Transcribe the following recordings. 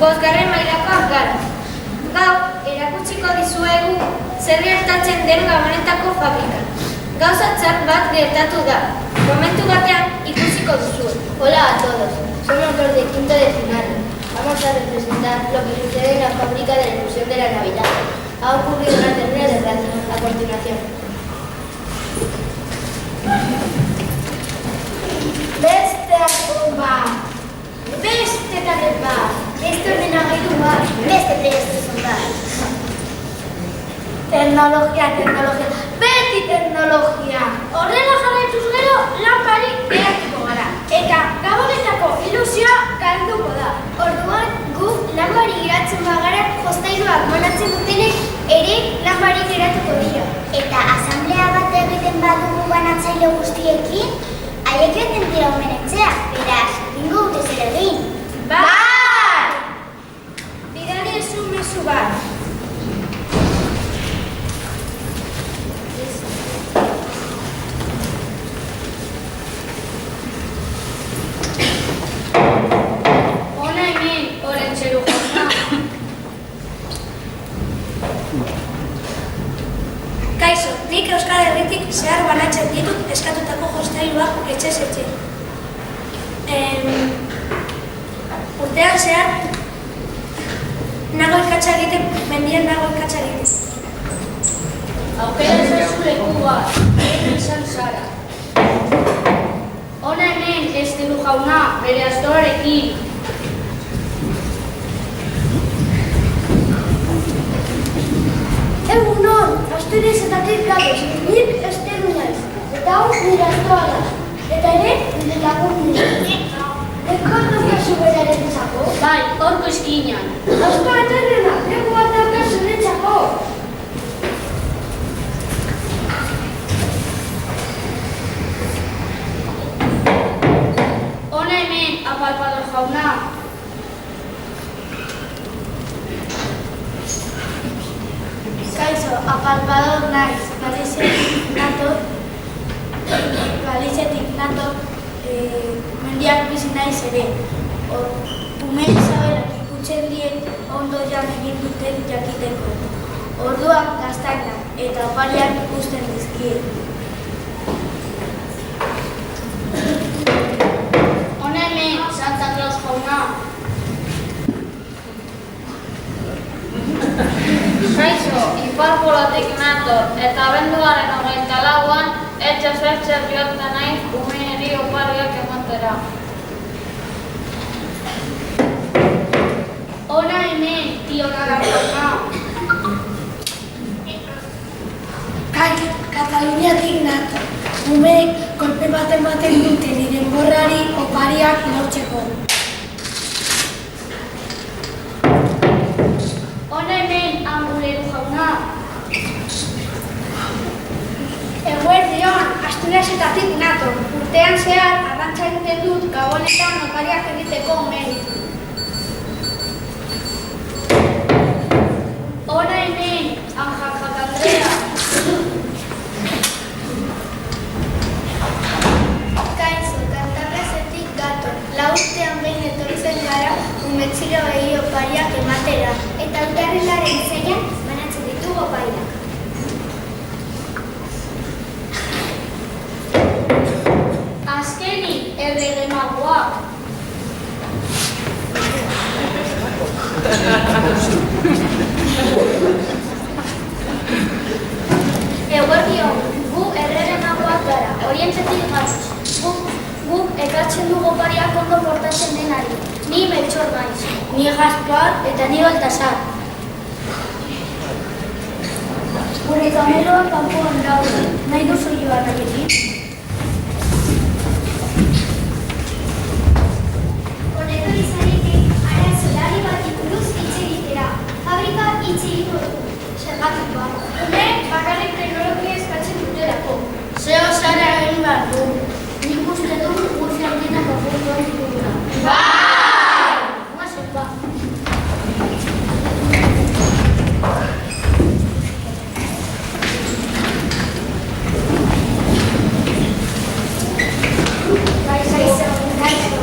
Bosgarren mailakoak gara. Gaur, erakutsiko dizuegu zer gertatzen den gabonetako fabrikan. Gauza txar bat gertatu da. Momentu batean ikusiko duzu. Hola a todos, somos los de quinto de final. Vamos a representar lo que sucede en la fábrica de la ilusión de la Navidad. Ha ocurrido una terrible desgracia a continuación. Beste bomba, beste tareba, beste ordenagailua, beste PlayStation bat. Teknologia, beti teknologia. Horrela jarraituz gero, lanpari geratuko gara. Eta gabonetako ilusioa galduko da. Orduan, guk lanpari geratzen bagara, jostailuak banatzen dutenek ere lanpari geratuko dira. Eta asamblea bat egiten badugu banatzaile guztiekin, haiek eten dira omenetxea, beraz, bingo dute zer egin. Bai! Bidali ezu mezu bat. Hona hemen, Orentxeru jauna. Kaixo, nik Euskal Herritik zehar banatzen ditut eskatutako jostailuak etxez etxe. Urtean zehar, nago ikatza egiten, mendian nago ikatza egiten. Aukera ezazu leku bat, izan zara. Hona hemen, Esteru jauna, bere astoarekin. Egunon, Asturiasetatik gatoz, nik Esteru naiz, eta hau nire astoa da, eta ere nire lagun nire. Ekortu kasu beraren txako? Bai, horko eskinan. Astoa eterrena, leku bat daukazu nire txako. Hona hemen, Apalpador jauna. Kaixo, Apalpador naiz, Galiziatik nator, mendiak bizi naiz ere. Ume Isabelak ikutzen dien ondo jan egin duten jakiteko. Orduan gaztainak eta opariak ikusten dizkie. Hona hemen, Santa Claus jauna. Kaixo, Iparpolatik nator, eta abenduaren 24an, etxez etxez joaten naiz umeeneri opariak ematera. Hona hemen, Tio Nara jauna. Kataluniatik nator, umeek kolpe bat ematen dute nire borrari opariak lortzeko. Hona hemen, Anguleru jauna. Eguerdion, Asturiasetatik nator, urtean zehar arrantza egiten dut gabonetan opariak egiteko umeei. Hona hemen, Anjak Andrea. Kaixo, Kantabrasetik gator. Urtean behin etorri zen gara umetxiroei opariak ematera. Eta urtarrilaren 6an banatzen ditugu opariak. Azkenik, Errege Magoak. Eguerdion, gu Errege Magoak gara, Orientzetik gatoz. Guk ekartzen dugu opariak ondo portatzen denari. Ni Meltxor naiz. Ni Gaspar eta ni Baltasar. Gure kameroak kanpoan daude, nahi duzu joan haiekin? Honetan izanike, arazo larri bati buruz hitz egitera. Fabrika hitz egingo dugu. Zergatikoa. Honek bakarrik teknologia eskatzen dutelako. Zeo zara egin behar du. Nik uste dut guzti handinak apurtuan ditugula. Bai! Guazen ba. Kaixo.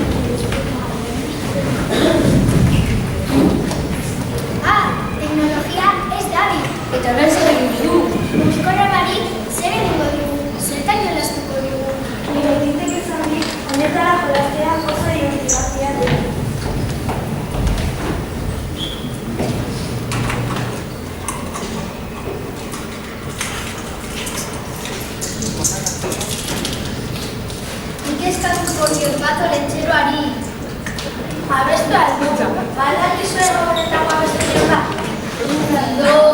eskatuko diot Gato lentxeroari. Abestu aldu, badakizue gabonetako abestu dira. 1, 2,